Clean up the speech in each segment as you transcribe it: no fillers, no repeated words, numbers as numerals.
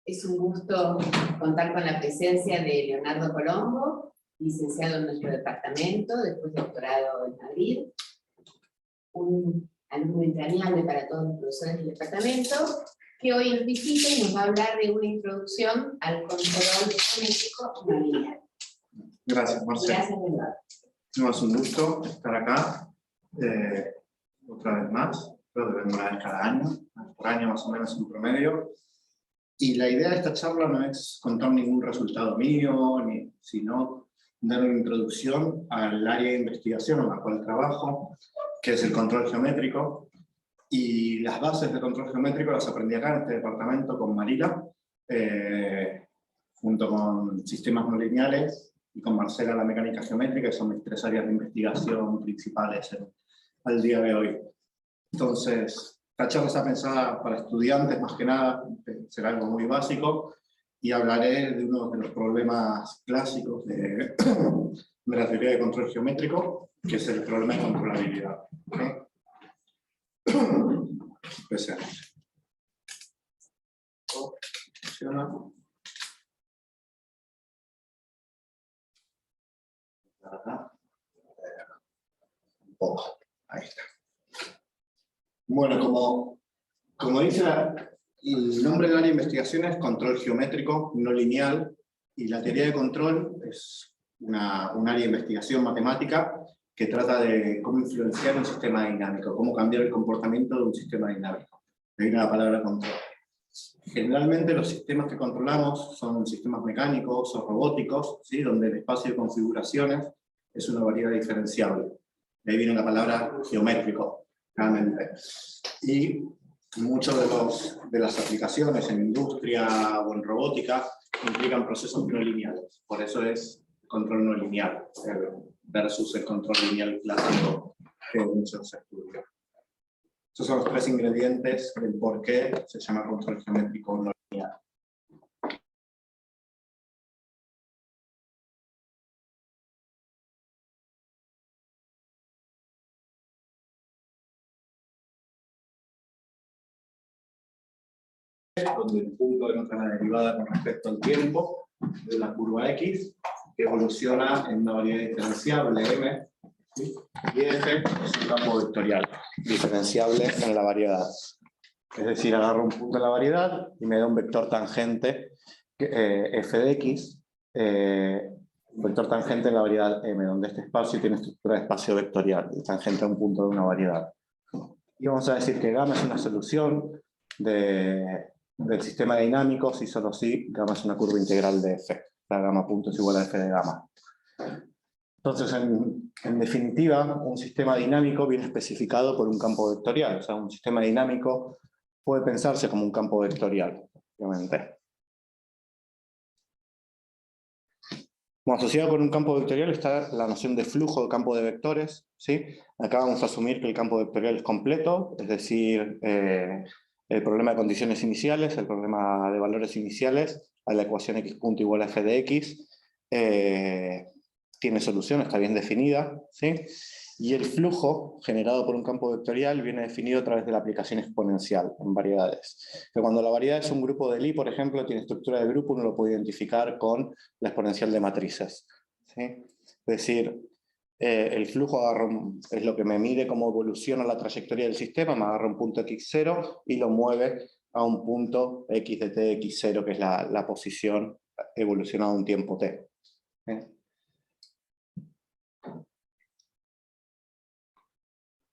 Es un gusto contar con la presencia de Leonardo Colombo, licenciado en nuestro departamento, después doctorado en Madrid, un alumno entrañable para todos los profesores del departamento, que hoy nos visita y nos va a hablar de una introducción al control geométrico no lineal. Gracias, Marcela. Gracias, Leonardo. No, es un gusto estar acá otra vez más. Creo que vengo una vez cada año, por año más o menos en promedio. Y la idea de esta charla no es contar ningún resultado mío, sino dar una introducción al área de investigación en la cual trabajo, que es el control geométrico. Y las bases de control geométrico las aprendí acá en este departamento con Marila, junto con sistemas no lineales, y con Marcela la mecánica geométrica, que son mis 3 áreas de investigación principales al día de hoy. Entonces, esta charla está pensada para estudiantes, más que nada, será algo muy básico, y hablaré de uno de los problemas clásicos de la teoría de control geométrico, que es el problema de controlabilidad. ¿Okay? Empecemos. ¿Funciona? Un poco. Ahí está. Bueno, como dice el nombre del área de investigación es control geométrico no lineal, y la teoría de control es un área de investigación matemática que trata de cómo influenciar un sistema dinámico, cómo cambiar el comportamiento de un sistema dinámico. De ahí la palabra control. Generalmente los sistemas que controlamos son sistemas mecánicos o robóticos, ¿sí? Donde el espacio de configuraciones es una variedad diferenciable. De ahí viene la palabra geométrico, realmente. Y muchas de las aplicaciones en industria o en robótica implican procesos no lineales. Por eso es control no lineal versus el control lineal clásico que muchos estudian. Esos son los 3 ingredientes del por qué se llama control geométrico no lineal. Donde el punto denota la derivada con respecto al tiempo de la curva X, que evoluciona en una variedad diferenciable M, ¿sí? Y F es un campo vectorial diferenciable en la variedad. Es decir, agarro un punto en la variedad y me da un vector tangente f de x, un vector tangente en la variedad M, donde este espacio tiene estructura de espacio vectorial, y tangente a un punto de una variedad. Y vamos a decir que gamma es una solución del sistema dinámico si solo si gamma es una curva integral de f. La gamma punto es igual a f de gamma. Entonces, en definitiva, un sistema dinámico viene especificado por un campo vectorial. O sea, un sistema dinámico puede pensarse como un campo vectorial, obviamente. Como asociado con un campo vectorial está la noción de flujo de campo de vectores, ¿sí? Acá vamos a asumir que el campo vectorial es completo, es decir, el problema de condiciones iniciales, el problema de valores iniciales, a la ecuación x punto igual a f de x, tiene solución, está bien definida, ¿sí? Y el flujo generado por un campo vectorial viene definido a través de la aplicación exponencial en variedades. Que cuando la variedad es un grupo de Lie, por ejemplo, tiene estructura de grupo, uno lo puede identificar con la exponencial de matrices, ¿sí? Es decir, el flujo es lo que me mide cómo evoluciona la trayectoria del sistema, me agarra un punto x0 y lo mueve a un punto x de t x0, que es la posición evolucionada a un tiempo t.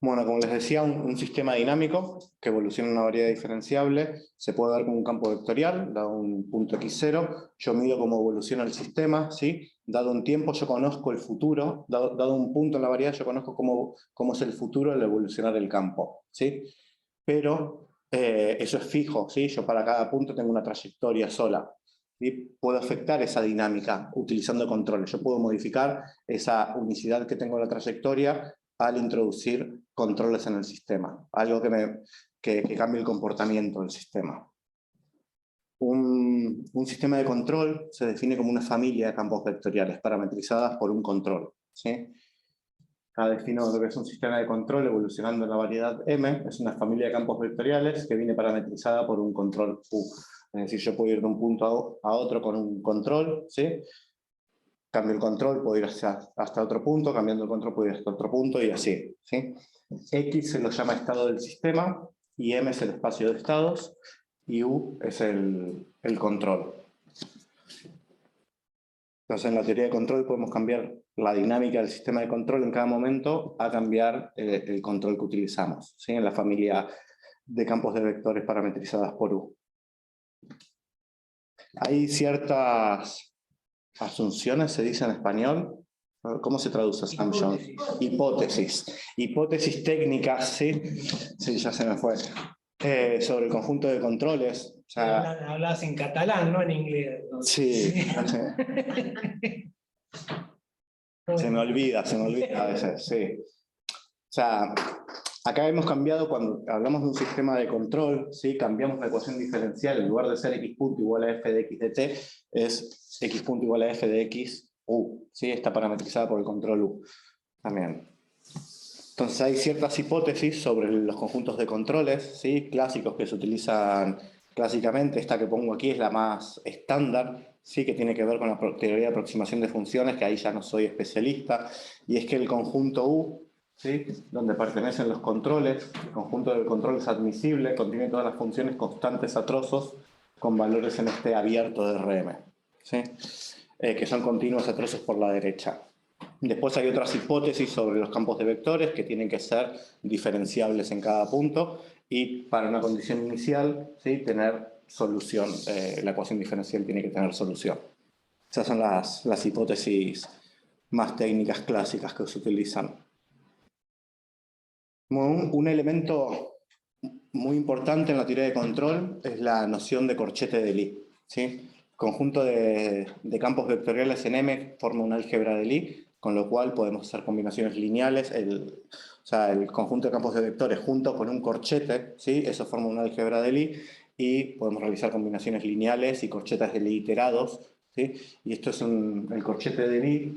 Bueno, como les decía, un sistema dinámico que evoluciona en una variedad diferenciable se puede dar como un campo vectorial, dado un punto x0, yo mido cómo evoluciona el sistema, ¿sí? Dado un tiempo yo conozco el futuro, dado un punto en la variedad yo conozco cómo es el futuro al evolucionar el campo, ¿sí? Pero eso es fijo, ¿sí? Yo para cada punto tengo una trayectoria sola. ¿Sí? Puedo afectar esa dinámica utilizando controles, yo puedo modificar esa unicidad que tengo en la trayectoria al introducir controles en el sistema, algo que cambie el comportamiento del sistema. Un sistema de control se define como una familia de campos vectoriales parametrizadas por un control, ¿sí? Acá defino lo que es un sistema de control evolucionando en la variedad M. Es una familia de campos vectoriales que viene parametrizada por un control U. Es decir, yo puedo ir de un punto a otro con un control, ¿sí? Cambio el control, puedo ir hasta otro punto, cambiando el control puedo ir hasta otro punto y así, ¿sí? X se lo llama estado del sistema, y M es el espacio de estados, y U es el control. Entonces, en la teoría de control podemos cambiar la dinámica del sistema de control en cada momento a cambiar el control que utilizamos, ¿sí? En la familia de campos de vectores parametrizadas por U. Hay ciertas asunciones, se dice en español. ¿Cómo se traduce assumption? Hipótesis. Hipótesis técnicas, ¿sí? Sí, ya se me fue. Sobre el conjunto de controles. O sea, hablas en catalán, no en inglés. ¿No? Sí. Se me olvida a veces, sí. O sea, acá hemos cambiado, cuando hablamos de un sistema de control, ¿sí? Cambiamos la ecuación diferencial, en lugar de ser x punto igual a f de x de t, es x punto igual a f de x u, ¿sí? Está parametrizada por el control u también. Entonces hay ciertas hipótesis sobre los conjuntos de controles, ¿sí? Clásicos que se utilizan clásicamente. Esta que pongo aquí es la más estándar, ¿sí? Que tiene que ver con la teoría de aproximación de funciones, que ahí ya no soy especialista, y es que el conjunto U, ¿sí? Donde pertenecen los controles, el conjunto de controles admisible, contiene todas las funciones constantes a trozos con valores en este abierto de Rm, ¿sí? Que son continuos a trozos por la derecha. Después hay otras hipótesis sobre los campos de vectores que tienen que ser diferenciables en cada punto, y para una condición inicial, ¿sí? Tener solución. La ecuación diferencial tiene que tener solución. Esas son las hipótesis más técnicas clásicas que se utilizan. Un elemento muy importante en la teoría de control es la noción de corchete de Lie, ¿sí? Conjunto de campos vectoriales en M forma una álgebra de Lie, con lo cual podemos hacer combinaciones lineales. O sea, el conjunto de campos de vectores junto con un corchete, ¿sí? Eso forma una álgebra de Lie, y podemos realizar combinaciones lineales y corchetes de Lie iterados, ¿sí? Y esto es el corchete de Lie.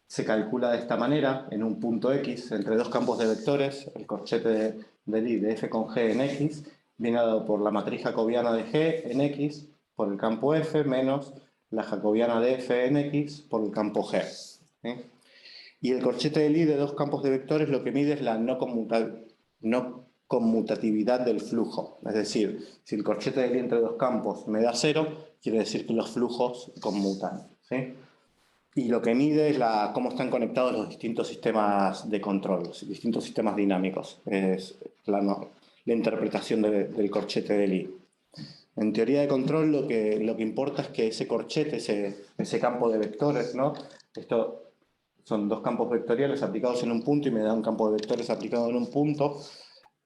Se calcula de esta manera, en un punto X, entre dos campos de vectores. El corchete de Lie de f con g en X viene dado por la matriz jacobiana de g en X por el campo F menos la jacobiana de f en X por el campo G, ¿sí? Y el corchete de Lie de dos campos de vectores lo que mide es la no conmutatividad del flujo. Es decir, si el corchete de Lie entre dos campos me da 0, quiere decir que los flujos conmutan, ¿sí? Y lo que mide es cómo están conectados los distintos sistemas de control, los distintos sistemas dinámicos. Es la interpretación del corchete de Lie. En teoría de control lo que importa es que ese corchete, ese campo de vectores, ¿no? Esto son dos campos vectoriales aplicados en un punto y me da un campo de vectores aplicado en un punto.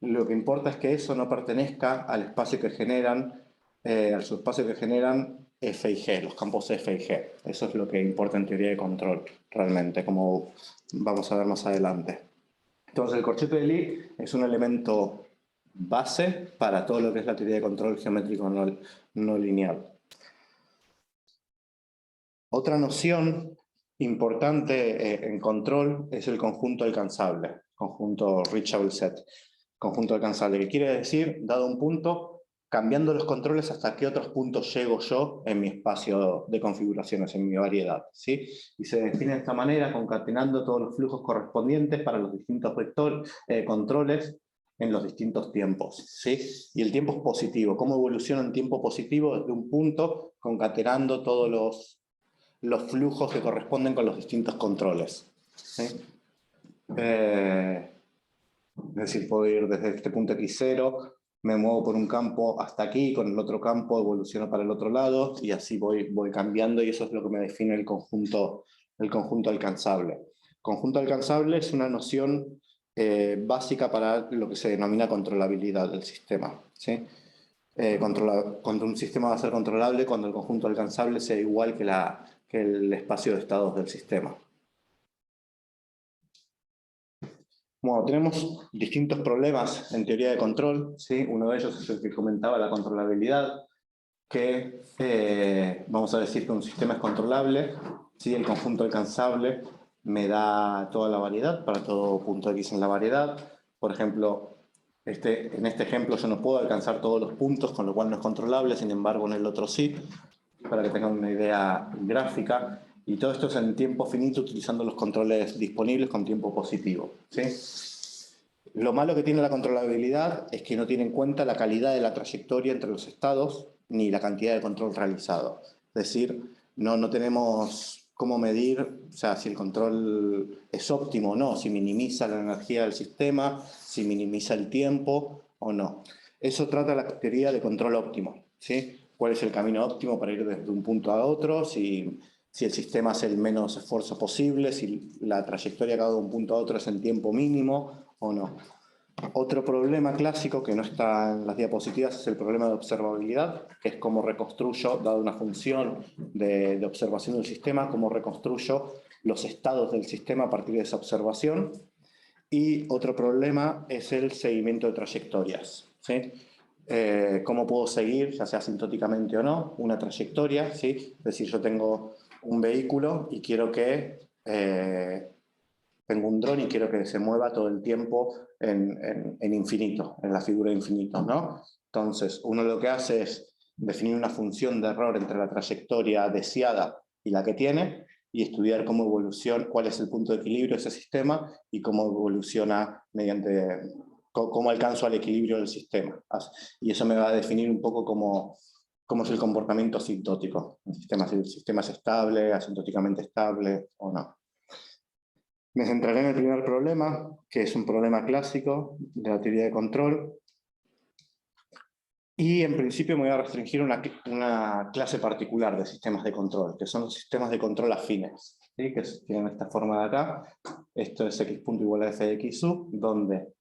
Lo que importa es que eso no pertenezca al espacio que generan, al subespacio que generan F y G, los campos F y G. Eso es lo que importa en teoría de control, realmente, como vamos a ver más adelante. Entonces, el corchete de Lie es un elemento base para todo lo que es la teoría de control geométrico no lineal. Otra noción importante en control es el conjunto alcanzable, conjunto reachable set. Conjunto alcanzable, que quiere decir, dado un punto, cambiando los controles hasta qué otros puntos llego yo en mi espacio de configuraciones, en mi variedad, ¿sí? Y se define de esta manera, concatenando todos los flujos correspondientes para los distintos controles en los distintos tiempos, ¿sí? Y el tiempo es positivo. ¿Cómo evoluciona en tiempo positivo? Desde un punto, concatenando todos los flujos que corresponden con los distintos controles, ¿sí? Es decir, puedo ir desde este punto X0, me muevo por un campo hasta aquí, con el otro campo evoluciono para el otro lado, y así voy cambiando, y eso es lo que me define el conjunto alcanzable. Conjunto alcanzable es una noción básica para lo que se denomina controlabilidad del sistema, ¿sí? Cuando un sistema va a ser controlable, cuando el conjunto alcanzable sea igual que el espacio de estados del sistema. Bueno, tenemos distintos problemas en teoría de control, ¿sí? Uno de ellos es el que comentaba, la controlabilidad, que vamos a decir que un sistema es controlable si el conjunto alcanzable me da toda la variedad, para todo punto X en la variedad. Por ejemplo, en este ejemplo yo no puedo alcanzar todos los puntos, con lo cual no es controlable, sin embargo en el otro sí, para que tengan una idea gráfica. Y todo esto es en tiempo finito, utilizando los controles disponibles con tiempo positivo, ¿sí? Lo malo que tiene la controlabilidad es que no tiene en cuenta la calidad de la trayectoria entre los estados, ni la cantidad de control realizado. Es decir, no tenemos cómo medir, o sea, si el control es óptimo o no, si minimiza la energía del sistema, si minimiza el tiempo o no. Eso trata la teoría de control óptimo, ¿sí? ¿Cuál es el camino óptimo para ir desde un punto a otro? Si el sistema hace el menos esfuerzo posible, si la trayectoria cada de un punto a otro es en tiempo mínimo o no. Otro problema clásico que no está en las diapositivas es el problema de observabilidad, que es cómo reconstruyo, dado una función de observación del sistema, cómo reconstruyo los estados del sistema a partir de esa observación. Y otro problema es el seguimiento de trayectorias, ¿sí? Cómo puedo seguir, ya sea asintóticamente o no, una trayectoria, ¿sí? Es decir, yo tengo un vehículo y quiero que... tengo un dron y quiero que se mueva todo el tiempo en infinito, en la figura de infinito, ¿no? Entonces, uno lo que hace es definir una función de error entre la trayectoria deseada y la que tiene, y estudiar cómo evoluciona, cuál es el punto de equilibrio de ese sistema y cómo evoluciona mediante, cómo alcanzo al equilibrio del sistema. Y eso me va a definir un poco cómo es el comportamiento asintótico. Si el sistema es estable, asintóticamente estable o no. Me centraré en el primer problema, que es un problema clásico de la teoría de control. Y en principio me voy a restringir a una clase particular de sistemas de control, que son los sistemas de control afines, ¿sí? Que tienen esta forma de acá. Esto es x punto igual a f de x sub, donde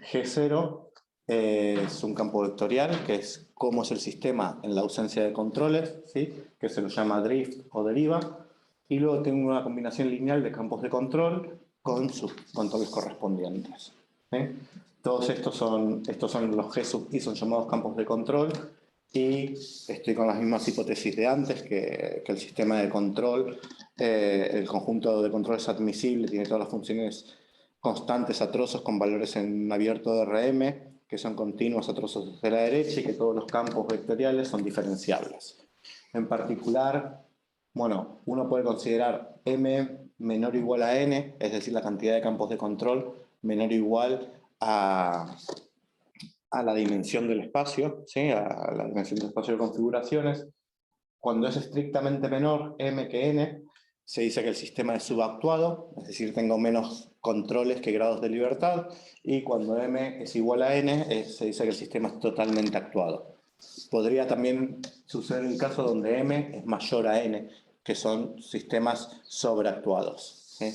G0 es un campo vectorial, que es cómo es el sistema en la ausencia de controles, ¿sí? Que se lo llama drift o deriva. Y luego tengo una combinación lineal de campos de control con sus controles correspondientes, ¿sí? Todos estos son los G sub i, son llamados campos de control, y estoy con las mismas hipótesis de antes, que el sistema de control, el conjunto de control es admisible, tiene todas las funciones constantes a trozos con valores en abierto de Rm, que son continuos a trozos desde la derecha, y que todos los campos vectoriales son diferenciables. En particular, bueno, uno puede considerar m menor o igual a n, es decir, la cantidad de campos de control menor o igual a la dimensión del espacio, ¿sí? A la dimensión del espacio de configuraciones. Cuando es estrictamente menor m que n, se dice que el sistema es subactuado, es decir, tengo menos controles que grados de libertad, y cuando m es igual a n, se dice que el sistema es totalmente actuado. Podría también suceder el caso donde m es mayor a n, que son sistemas sobreactuados, ¿sí?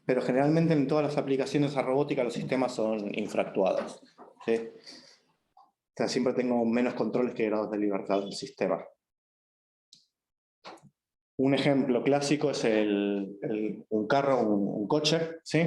Pero generalmente en todas las aplicaciones a robótica los sistemas son infractuados, ¿sí? O sea, siempre tengo menos controles que grados de libertad del sistema. Un ejemplo clásico es un carro, un coche, ¿sí?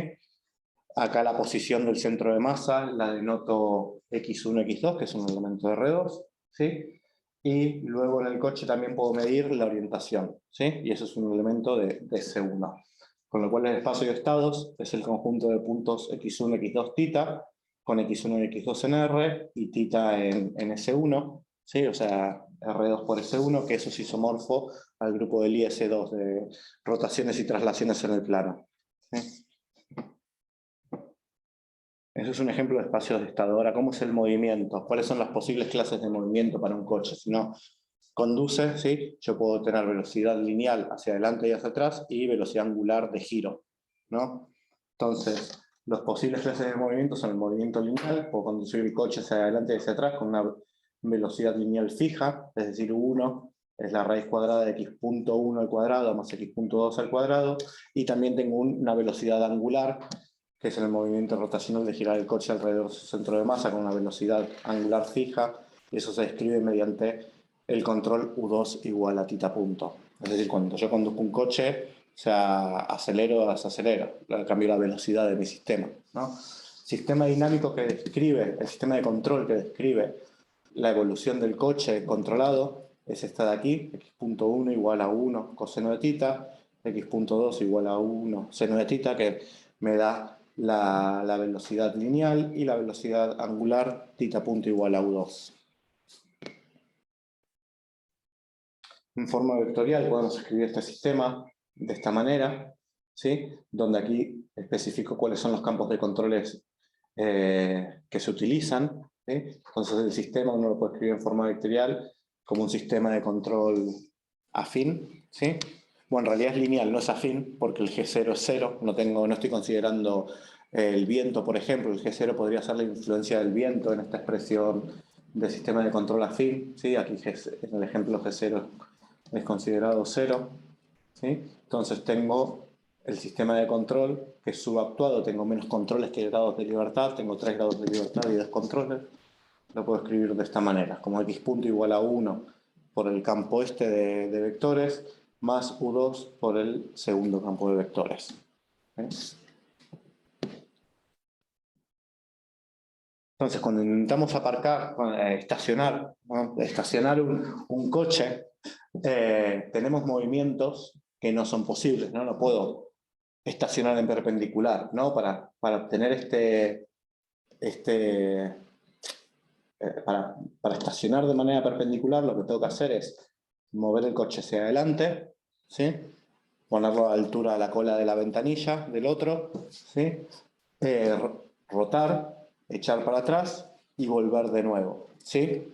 Acá la posición del centro de masa la denoto x1, x2, que es un elemento de R2, ¿sí? Y luego en el coche también puedo medir la orientación, ¿sí? Y eso es un elemento de S1. Con lo cual el espacio de estados es el conjunto de puntos x1, x2, θ, con x1 y x2 en R, y θ en S1, ¿sí? O sea, R2 por S1, que eso es isomorfo al grupo del IS2 de rotaciones y traslaciones en el plano, ¿sí? Eso es un ejemplo de espacios de estado. Ahora, ¿cómo es el movimiento? ¿Cuáles son las posibles clases de movimiento para un coche? Si no conduce, ¿sí? Yo puedo tener velocidad lineal hacia adelante y hacia atrás y velocidad angular de giro, ¿no? Entonces, los posibles clases de movimiento son el movimiento lineal, puedo conducir el coche hacia adelante y hacia atrás con una velocidad lineal fija, es decir, 1 es la raíz cuadrada de x.1 al cuadrado más x.2 al cuadrado, y también tengo una velocidad angular, que es el movimiento rotacional de girar el coche alrededor de su centro de masa con una velocidad angular fija, y eso se describe mediante el control U2 igual a θ punto. Es decir, cuando yo conduzco un coche, o sea, acelero, desacelero, cambio la velocidad de mi sistema, ¿no? Sistema dinámico que describe, el sistema de control que describe la evolución del coche controlado, es esta de aquí, x.1 igual a 1 coseno de θ, x.2 igual a 1 seno de θ, que me da la velocidad lineal y la velocidad angular θ punto igual a u2. En forma vectorial podemos escribir este sistema de esta manera, ¿sí? Donde aquí especifico cuáles son los campos de controles que se utilizan, ¿sí? Entonces el sistema uno lo puede escribir en forma vectorial como un sistema de control afín, ¿sí? Bueno, en realidad es lineal, no es afín, porque el G0 es 0, no estoy considerando el viento, por ejemplo. El G0 podría ser la influencia del viento en esta expresión de sistema de control afín, ¿sí? Aquí en el ejemplo G0 es considerado 0, ¿sí? Entonces tengo el sistema de control que es subactuado, tengo menos controles que grados de libertad, tengo 3 grados de libertad y 2 controles. Lo puedo escribir de esta manera, como x punto igual a 1 por el campo este de vectores, más u2 por el segundo campo de vectores. ¿Sí? Entonces, cuando intentamos estacionar, ¿no? Estacionar un coche, tenemos movimientos que no son posibles, ¿no? No puedo estacionar en perpendicular, ¿no? Para obtener para estacionar de manera perpendicular, lo que tengo que hacer es mover el coche hacia adelante, ¿sí? Ponerlo a la altura de la cola de la ventanilla del otro, ¿sí? Rotar, echar para atrás y volver de nuevo, ¿sí?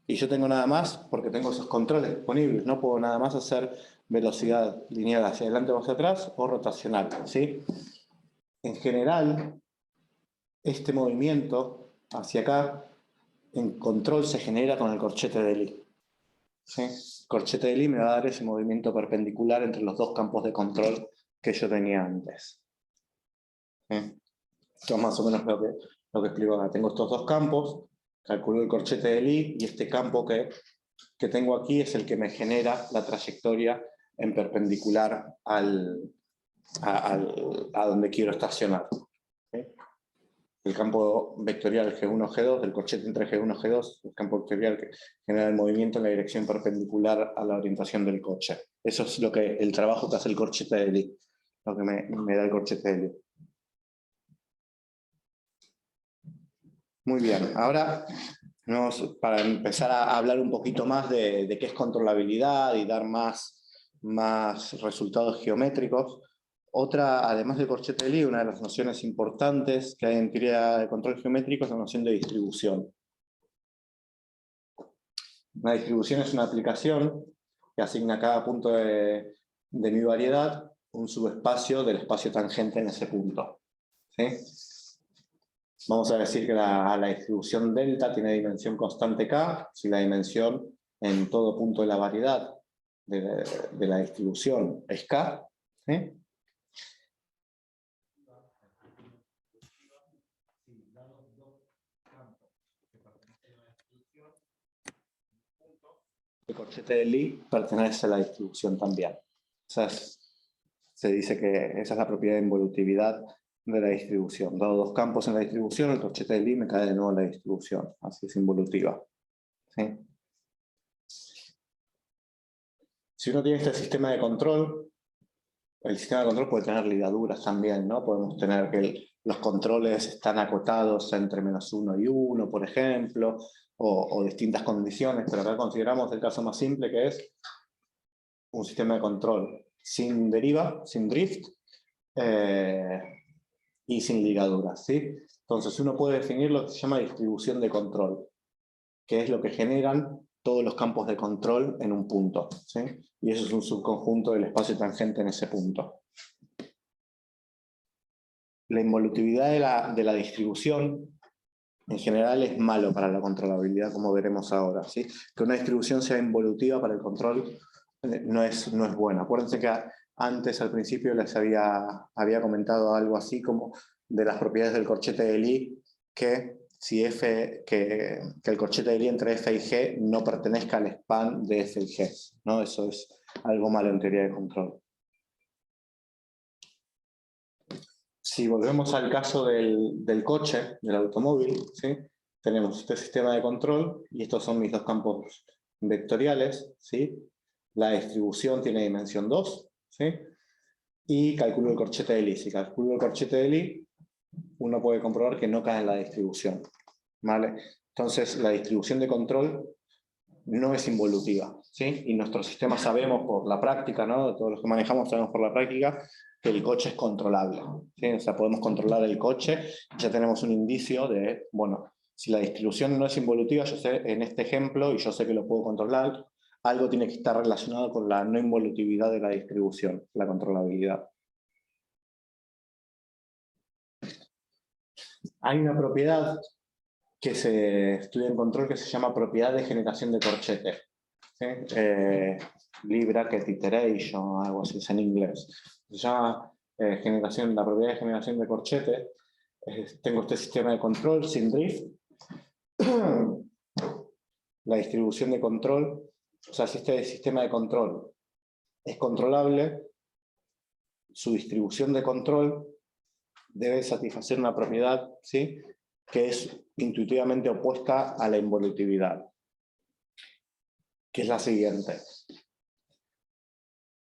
Y yo tengo nada más, porque tengo esos controles disponibles, no puedo nada más hacer velocidad lineal hacia adelante o hacia atrás o rotacional, ¿sí? En general, este movimiento hacia acá, en control se genera con el corchete de Lie. ¿Sí? El corchete de Lie me va a dar ese movimiento perpendicular entre los dos campos de control que yo tenía antes. ¿Sí? Esto es más o menos lo que explico acá. Tengo estos dos campos, calculo el corchete de Lie y este campo que tengo aquí es el que me genera la trayectoria en perpendicular a donde quiero estacionar. ¿Sí? El campo vectorial G1, G2, el corchete entre G1 y G2, el campo vectorial que genera el movimiento en la dirección perpendicular a la orientación del coche. Eso es el trabajo que hace el corchete de Lie, lo que me da el corchete de Lie. Muy bien, ahora para empezar a hablar un poquito más de qué es controlabilidad y dar más resultados geométricos. Otra, además del corchete de Lie, una de las nociones importantes que hay en teoría de control geométrico es la noción de distribución. Una distribución es una aplicación que asigna a cada punto de mi variedad un subespacio del espacio tangente en ese punto. ¿Sí? Vamos a decir que la distribución delta tiene dimensión constante k, si la dimensión en todo punto de la variedad de la distribución es k. ¿Sí? El corchete de Lie pertenece a la distribución también. Se dice que esa es la propiedad de involutividad de la distribución. Dado dos campos en la distribución, el corchete de Lie me cae de nuevo en la distribución. Así es involutiva. ¿Sí? Si uno tiene este sistema de control, el sistema de control puede tener ligaduras también, ¿no? Podemos tener que los controles están acotados entre -1 y 1, por ejemplo, o distintas condiciones, pero acá consideramos el caso más simple, que es un sistema de control sin deriva, sin drift, y sin ligaduras, ¿sí? Entonces uno puede definir lo que se llama distribución de control, que es lo que generan todos los campos de control en un punto, ¿sí? Y eso es un subconjunto del espacio tangente en ese punto. La involutividad de la distribución en general es malo para la controlabilidad, como veremos ahora, ¿sí? Que una distribución sea involutiva para el control no es buena. Acuérdense que antes, al principio, les había comentado algo así como de las propiedades del corchete de Lie, que el corchete de Lie entre F y G no pertenezca al span de F y G, ¿no? Eso es algo malo en teoría de control. Si volvemos al caso del coche, del automóvil, ¿sí? Tenemos este sistema de control y estos son mis dos campos vectoriales, ¿sí? La distribución tiene dimensión 2, ¿sí? y calculo el corchete de Lie. Si calculo el corchete de Lie, uno puede comprobar que no cae en la distribución, ¿vale? Entonces, la distribución de control no es involutiva, ¿sí? Y nuestros sistemas sabemos por la práctica, ¿no? Todos los que manejamos sabemos por la práctica que el coche es controlable, ¿sí? O sea, podemos controlar el coche, ya tenemos un indicio de, bueno, si la distribución no es involutiva, yo sé en este ejemplo, y yo sé que lo puedo controlar, algo tiene que estar relacionado con la no involutividad de la distribución, la controlabilidad. Hay una propiedad que se estudia en control que se llama propiedad de generación de corchete. ¿Sí? Lie bracket iteration, algo así es en inglés. Se llama la propiedad de generación de corchete. Tengo este sistema de control sin drift. La distribución de control, o sea, si este sistema de control es controlable, su distribución de control debe satisfacer una propiedad, ¿sí?, que es intuitivamente opuesta a la involutividad, que es la siguiente.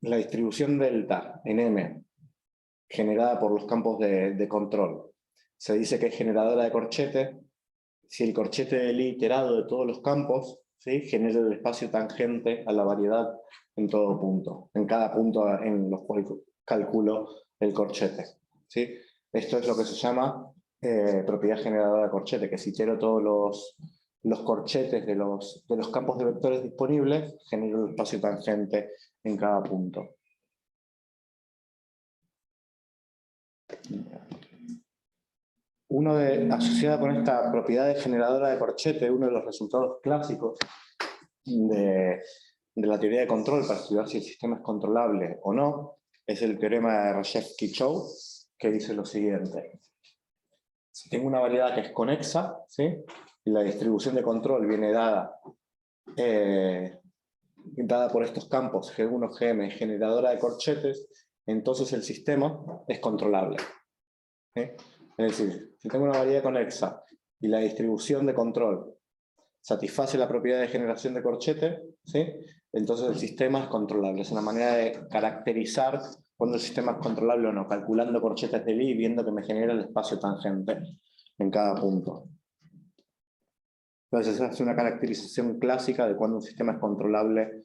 La distribución delta en M, generada por los campos de control, se dice que es generadora de corchete si el corchete de Lie iterado de todos los campos, ¿sí?, genera el espacio tangente a la variedad en todo punto, en cada punto en los cuales calculo el corchete, ¿sí? Esto es lo que se llama propiedad generadora de corchete, que si itero todos los corchetes de los campos de vectores disponibles, genero el espacio tangente en cada punto. Asociada con esta propiedad de generadora de corchete, uno de los resultados clásicos de la teoría de control para estudiar si el sistema es controlable o no, es el teorema de Reshevsky-Chow, que dice lo siguiente. Si tengo una variedad que es conexa, ¿sí?, y la distribución de control viene dada por estos campos G1, Gm, generadora de corchetes, entonces el sistema es controlable, ¿sí? Es decir, si tengo una variedad conexa y la distribución de control satisface la propiedad de generación de corchete, ¿sí?, entonces el sistema es controlable. Es una manera de caracterizar cuando el sistema es controlable o no, calculando corchetes de Lie y viendo que me genera el espacio tangente en cada punto. Entonces esa es una caracterización clásica de cuando un sistema es controlable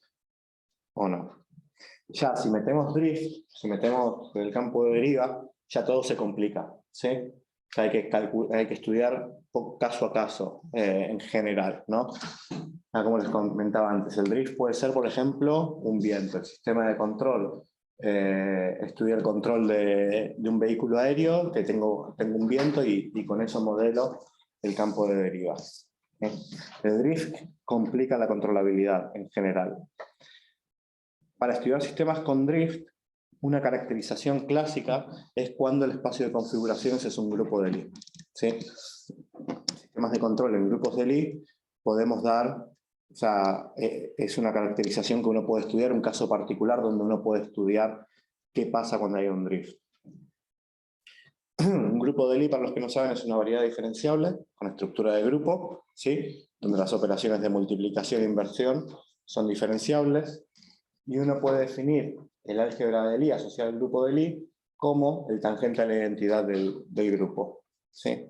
o no. Ya, si metemos drift, si metemos el campo de deriva, ya todo se complica, ¿sí? O sea, hay que estudiar caso a caso, en general, ¿no? Como les comentaba antes, el drift puede ser, por ejemplo, un viento. El sistema de control, estudiar el control de un vehículo aéreo, que tengo un viento y con eso modelo el campo de deriva. El drift complica la controlabilidad en general. Para estudiar sistemas con drift, una caracterización clásica es cuando el espacio de configuraciones es un grupo de Lie, ¿sí? Sistemas de control en grupos de Lie podemos dar, o sea, es una caracterización que uno puede estudiar, un caso particular donde uno puede estudiar qué pasa cuando hay un drift. Un grupo de Lie, para los que no saben, es una variedad diferenciable con estructura de grupo, ¿sí?, donde las operaciones de multiplicación e inversión son diferenciables, y uno puede definir el álgebra de Lie asociado al grupo de Lie como el tangente a la identidad del grupo, ¿sí?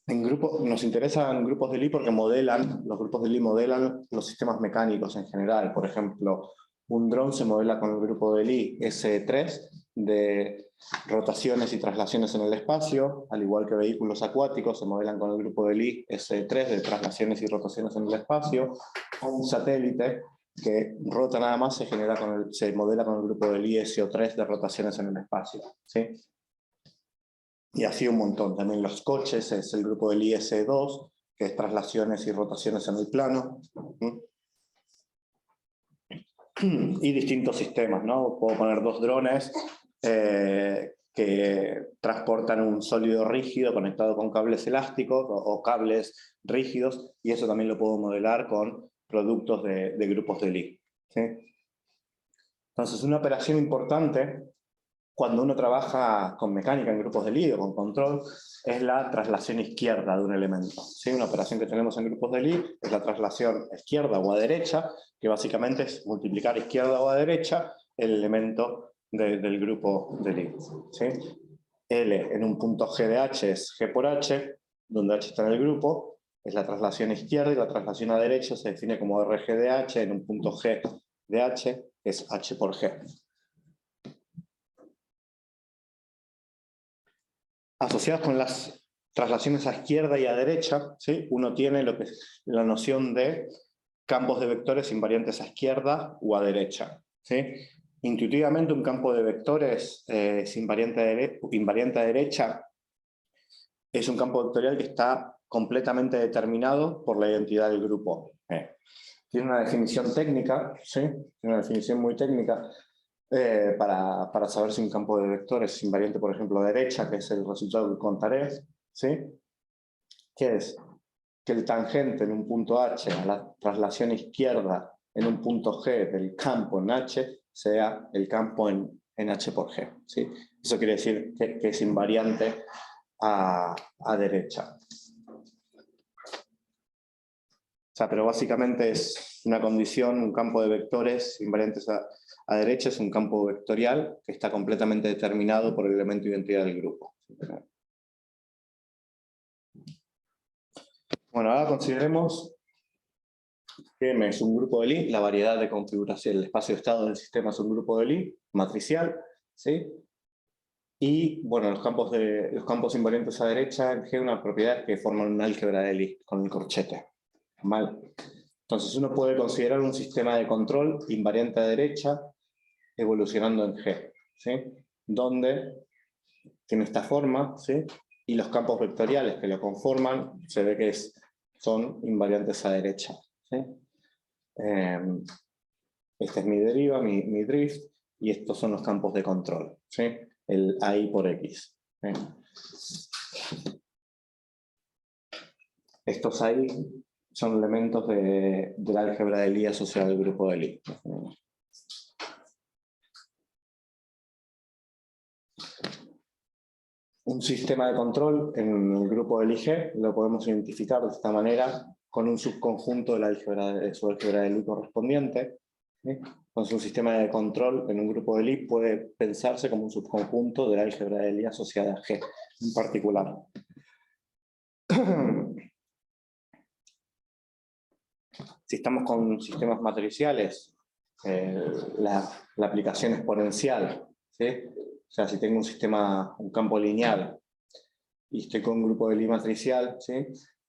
Nos interesan grupos de Lie porque los grupos de Lie modelan los sistemas mecánicos en general. Por ejemplo, un dron se modela con el grupo de Lie S3 de rotaciones y traslaciones en el espacio, al igual que vehículos acuáticos se modelan con el grupo de Lie S3 de traslaciones y rotaciones en el espacio, o un satélite que rota nada más se modela con el grupo de Lie SO3 de rotaciones en el espacio, ¿sí? Y así un montón. También los coches es el grupo del IS2, que es traslaciones y rotaciones en el plano. Y distintos sistemas, ¿no? Puedo poner dos drones que transportan un sólido rígido conectado con cables elásticos o cables rígidos, y eso también lo puedo modelar con productos de grupos de Lie, ¿sí? Entonces, una operación importante cuando uno trabaja con mecánica en grupos de Lie o con control, es la traslación izquierda de un elemento, ¿sí? Una operación que tenemos en grupos de Lie es la traslación izquierda o a derecha, que básicamente es multiplicar izquierda o a derecha el elemento del grupo de Lie. ¿Sí? L en un punto G de H es G por H, donde H está en el grupo, es la traslación a izquierda, y la traslación a derecha se define como RG de H en un punto G de H, que es H por G. Asociadas con las traslaciones a izquierda y a derecha, ¿sí? Uno tiene lo que es la noción de campos de vectores invariantes a izquierda o a derecha. ¿Sí? Intuitivamente un campo de vectores es invariante a derecha, es un campo vectorial que está completamente determinado por la identidad del grupo. Tiene una definición técnica, ¿sí? Tiene una definición muy técnica para saber si un campo de vectores es invariante, por ejemplo, a derecha, que es el resultado que contaré, ¿sí? Que es que el tangente en un punto H a la traslación izquierda en un punto G del campo en H sea el campo en H por G. ¿Sí? Eso quiere decir que es invariante a derecha. O sea, pero básicamente es una condición, un campo de vectores invariantes a derecha es un campo vectorial que está completamente determinado por el elemento de identidad del grupo. Bueno, ahora consideremos que M es un grupo de Lie, la variedad de configuración, el espacio de estado del sistema es un grupo de Lie, matricial, ¿sí? Y, bueno, los campos invariantes a derecha en G, una propiedad que forman una álgebra de Lie con el corchete. ¿Vale? Entonces uno puede considerar un sistema de control invariante a derecha evolucionando en G, ¿sí? Donde tiene esta forma, ¿sí? Y los campos vectoriales que lo conforman se ve que son invariantes a derecha. ¿Sí? Esta es mi deriva, mi drift, y estos son los campos de control, ¿sí? El AI por X. ¿Sí? Estos AI son elementos de la álgebra de Lie asociada al grupo de Lie. Un sistema de control en el grupo de Lie lo podemos identificar de esta manera con un subconjunto de su álgebra de Lie correspondiente. ¿Sí? Entonces un sistema de control en un grupo de Lie puede pensarse como un subconjunto de la álgebra de Lie asociada a G en particular. Si estamos con sistemas matriciales, la aplicación exponencial, ¿sí? O sea, si tengo un campo lineal y estoy con un grupo de Lie matricial, ¿sí?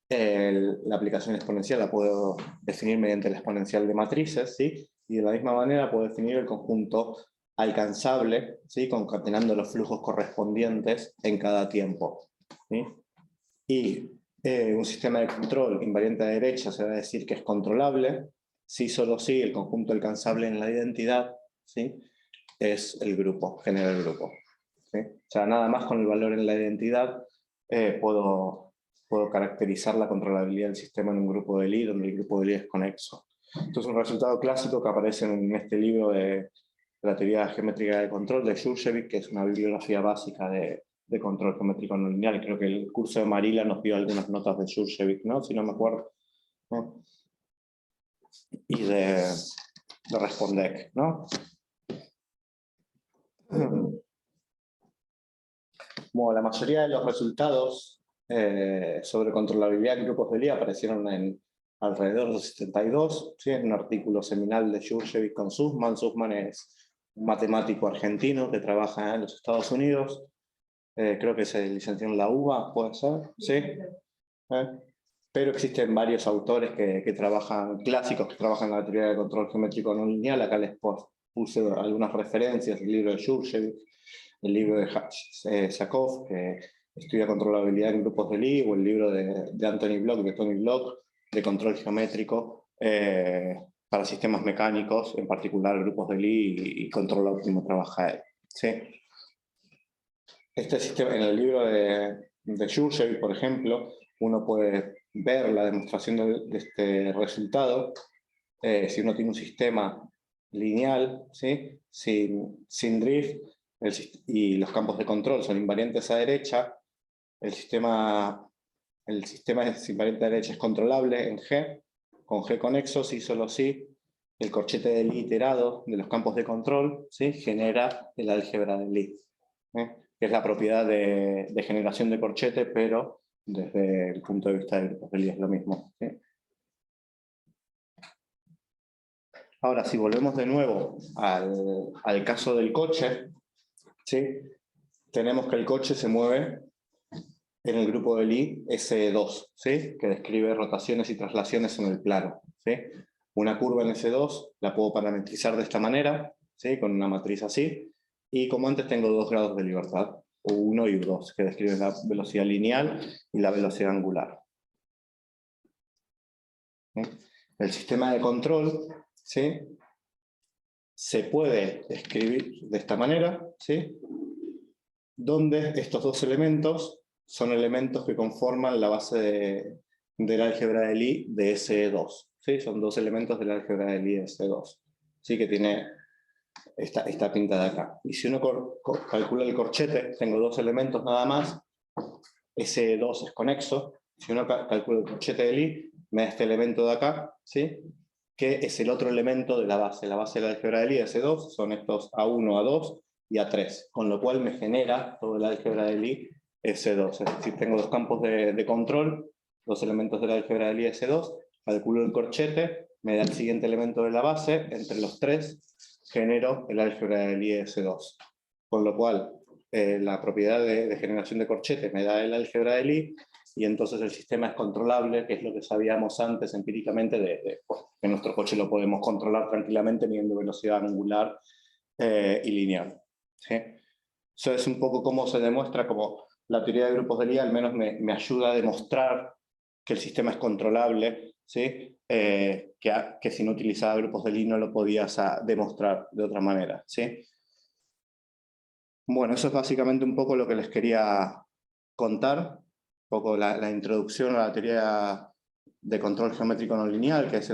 La aplicación exponencial la puedo definir mediante la exponencial de matrices, ¿sí? Y de la misma manera puedo definir el conjunto alcanzable, ¿sí? Concatenando los flujos correspondientes en cada tiempo. ¿Sí? Y un sistema de control invariante a derecha se va a decir que es controlable si solo si el conjunto alcanzable en la identidad, ¿sí? Es el grupo, genera el grupo. ¿Sí? O sea, nada más con el valor en la identidad puedo caracterizar la controlabilidad del sistema en un grupo de Lie, donde el grupo de Lie es conexo. Esto es un resultado clásico que aparece en este libro de la teoría geométrica de control de Jurjevic, que es una bibliografía básica de control geométrico no lineal. Creo que el curso de Marila nos dio algunas notas de Jurjevic, ¿no? Si no me acuerdo. ¿No? Y de Respondec, ¿no? Bueno, la mayoría de los resultados sobre controlabilidad de grupos de Lie aparecieron alrededor del 72, ¿sí? En un artículo seminal de Jurjevic con Sussman. Sussman es un matemático argentino que trabaja en los Estados Unidos. Creo que se licenció en la UBA, ¿puede ser? ¿Sí? Pero existen varios autores que trabajan, clásicos, que trabajan en la teoría de control geométrico no lineal. Acá les puse algunas referencias, el libro de Jurjevic, el libro de Sakov, que estudia controlabilidad en grupos de Lie, o el libro de Anthony Bloch, de Tony Bloch, de control geométrico para sistemas mecánicos, en particular grupos de Lie y control óptimo trabaja él. ¿Sí? Este sistema, en el libro de Jurjevic, por ejemplo, uno puede ver la demostración de este resultado si uno tiene un sistema lineal, ¿sí? sin drift, y los campos de control son invariantes a derecha, el sistema es invariante a derecha, es controlable en G, con G conexo, si solo si el corchete de Lie iterado de los campos de control, ¿sí? Genera el álgebra de Lie, que es la propiedad de generación de corchete, pero desde el punto de vista de grupos de Lie es lo mismo, ¿sí? Ahora, si volvemos de nuevo al caso del coche, ¿sí? Tenemos que el coche se mueve en el grupo de Lie S2, ¿sí? Que describe rotaciones y traslaciones en el plano, ¿sí? Una curva en S2 la puedo parametrizar de esta manera, ¿sí? Con una matriz así, y como antes tengo 2 grados de libertad, U1 y U2, que describen la velocidad lineal y la velocidad angular. ¿Sí? El sistema de control, ¿sí? Se puede escribir de esta manera, ¿sí? Donde estos 2 elementos son elementos que conforman la base del álgebra de Lie de S2. ¿Sí? Son 2 elementos del álgebra de Lie de S2. ¿Sí? Que tiene esta pinta de acá. Y si uno calcula el corchete, tengo 2 elementos nada más, S2 es conexo. Si uno calcula el corchete de Lie, me da este elemento de acá, ¿sí? Que es el otro elemento de la base. La base del álgebra de Lie de S2 son estos A1, A2 y A3, con lo cual me genera todo el álgebra de Lie S2. Es decir, tengo 2 campos de control, 2 elementos del álgebra de Lie S2, calculo el corchete, me da el siguiente elemento de la base, entre los 3 genero el álgebra de Lie S2. Con lo cual, la propiedad de generación de corchete me da el álgebra de Lie, y entonces el sistema es controlable, que es lo que sabíamos antes empíricamente, que nuestro coche lo podemos controlar tranquilamente midiendo velocidad angular y lineal. ¿Sí? Eso es un poco cómo se demuestra, como la teoría de grupos de Lie al menos me ayuda a demostrar que el sistema es controlable, ¿sí? Que si no utilizaba grupos de Lie no lo podías demostrar de otra manera, ¿sí? Bueno, eso es básicamente un poco lo que les quería contar, un poco la introducción a la teoría de control geométrico no lineal, que es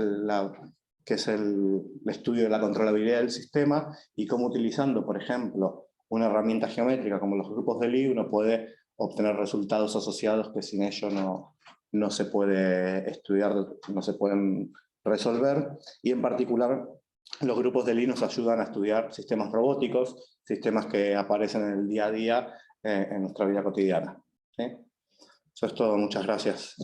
el estudio de la controlabilidad del sistema, y cómo utilizando, por ejemplo, una herramienta geométrica como los grupos de Lie, uno puede obtener resultados asociados que sin ello no se puede estudiar, no se pueden resolver, y en particular los grupos de Lie nos ayudan a estudiar sistemas robóticos, sistemas que aparecen en el día a día en nuestra vida cotidiana. ¿Sí? Eso es todo, muchas gracias.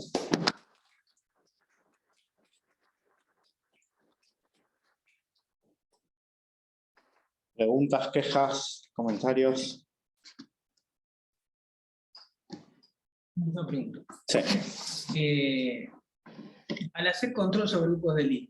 ¿Preguntas, quejas, comentarios? Una pregunta. Sí. Al hacer control sobre grupos de Lie,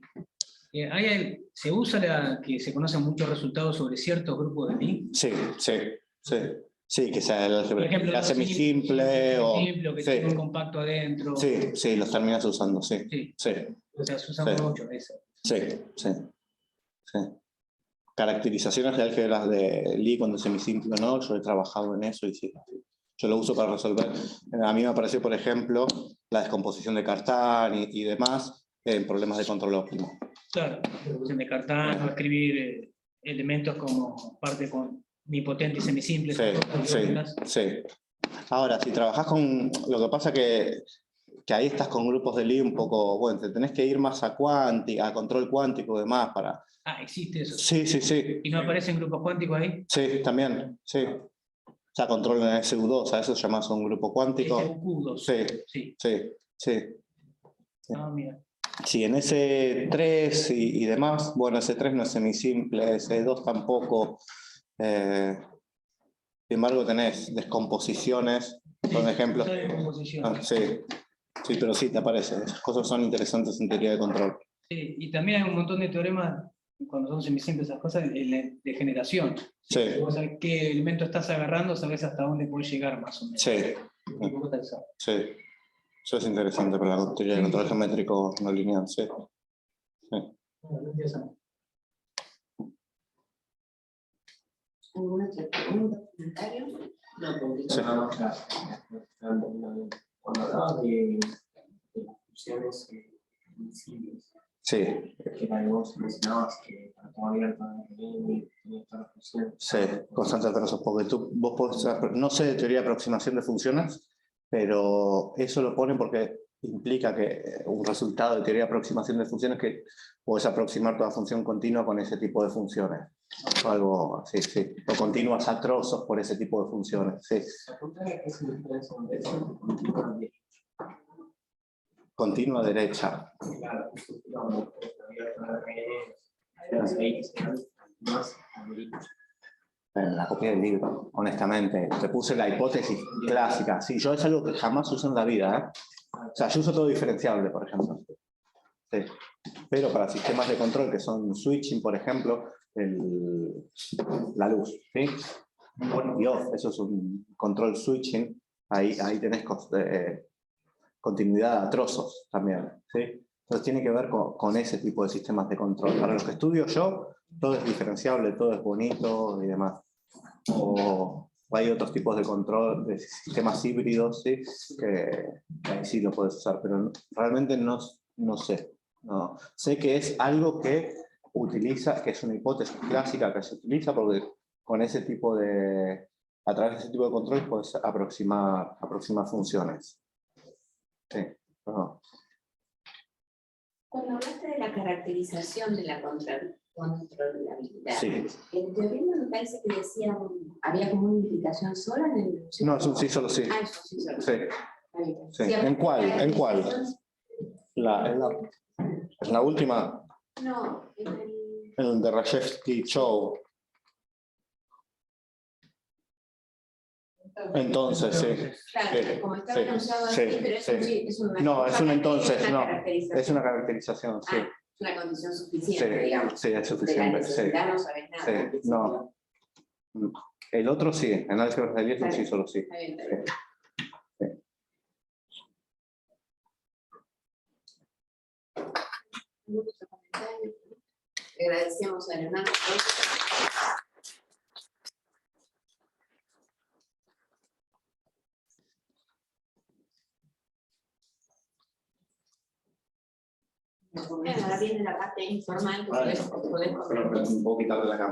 ¿se usa que se conocen muchos resultados sobre ciertos grupos de Lie? Sí, que sea el Por ejemplo, la semisimple o... que sí. tiene un compacto adentro. Sí, los terminas usando, sí. O sea, se usan mucho eso. Sí. Caracterizaciones de álgebras de Lie cuando es semisimple o no, yo he trabajado en eso y sí. Yo lo uso para resolver. A mí me apareció, por ejemplo, la descomposición de Cartan y demás en problemas de control óptimo. Claro, de Cartan, o escribir elementos como parte con nipotente y semisimples. Sí. Ahora, si trabajás con... Lo que pasa que ahí estás con grupos de Lie un poco... Bueno, te tenés que ir más a control cuántico y demás para... ¿Existe eso? Sí. ¿Y no aparecen grupos cuánticos ahí? Sí, también, sí. O sea, control en SU2, a eso llamas un grupo cuántico. SU2. Sí. Mira. Sí, en S3 y demás, bueno, S3 no es semisimple, S2 tampoco. Sin embargo, tenés descomposiciones, por ejemplo. Sí, pero sí te aparece. Esas cosas son interesantes en teoría de control. Sí, y también hay un montón de teoremas, cuando son semisimples esas cosas, de generación. Sí. Vos sabés qué elemento estás agarrando, sabés hasta dónde puedes llegar más o menos. Sí. Eso es interesante para la teoría de control geométrico no lineal, sí. ¿Alguna otra pregunta, comentario? No, porque cuando hablabas de funciones invisibles, que vos mencionabas que para tomar abierta tenía todas las funciones. Sí, constante de trazos, porque vos podés, no sé de teoría de aproximación de funciones, pero eso lo ponen porque implica que un resultado de teoría de aproximación de funciones que puedes aproximar toda función continua con ese tipo de funciones. O algo así, sí. O continuas a trozos por ese tipo de funciones, sí. La pregunta es qué es la diferencia entre continua y Continua derecha. claro, no, las X más En la copia del libro, honestamente. Te puse la hipótesis clásica. Sí, yo es algo que jamás uso en la vida, ¿eh? O sea, yo uso todo diferenciable, por ejemplo. Sí. Pero para sistemas de control que son switching, por ejemplo, la luz, ¿sí? On y off, eso es un control switching. Ahí tenés continuidad a trozos también, ¿sí? Entonces tiene que ver con ese tipo de sistemas de control. Para los que estudio yo, todo es diferenciable, todo es bonito y demás. O hay otros tipos de control, de sistemas híbridos, ¿sí? Que ahí sí lo puedes usar, pero realmente no sé. No. Sé que es algo que utiliza, que es una hipótesis clásica que se utiliza porque con ese tipo a través de ese tipo de control puedes aproximar funciones. Sí. No. Cuando hablaste de la caracterización de la controlabilidad, Sí. en teoría me parece que decía, había como una indicación sola en el... No, es un sí, solo sí. Ah, eso sí, solo. Sí. Sí. Sí, ¿En cuál? ¿En cuál? En la última, No, en el de Rajewski Show. Entonces, sí. claro, como estaba Sí, anunciado sí, así, pero eso sí. sí, es una... No, es un entonces, es una no. caracterización. Es una caracterización, sí. Ah, es una condición suficiente, Sí, digamos. sí, es De la suficiente. Sí. necesidad no sabes nada. Sí, no. El otro sí, en álgebra de Liesel sí, solo sí. Está bien, está bien. Muchos comentarios. Le agradecemos a Leonardo. Bueno, ahora viene la parte informal que podés Un poquito de la cámara.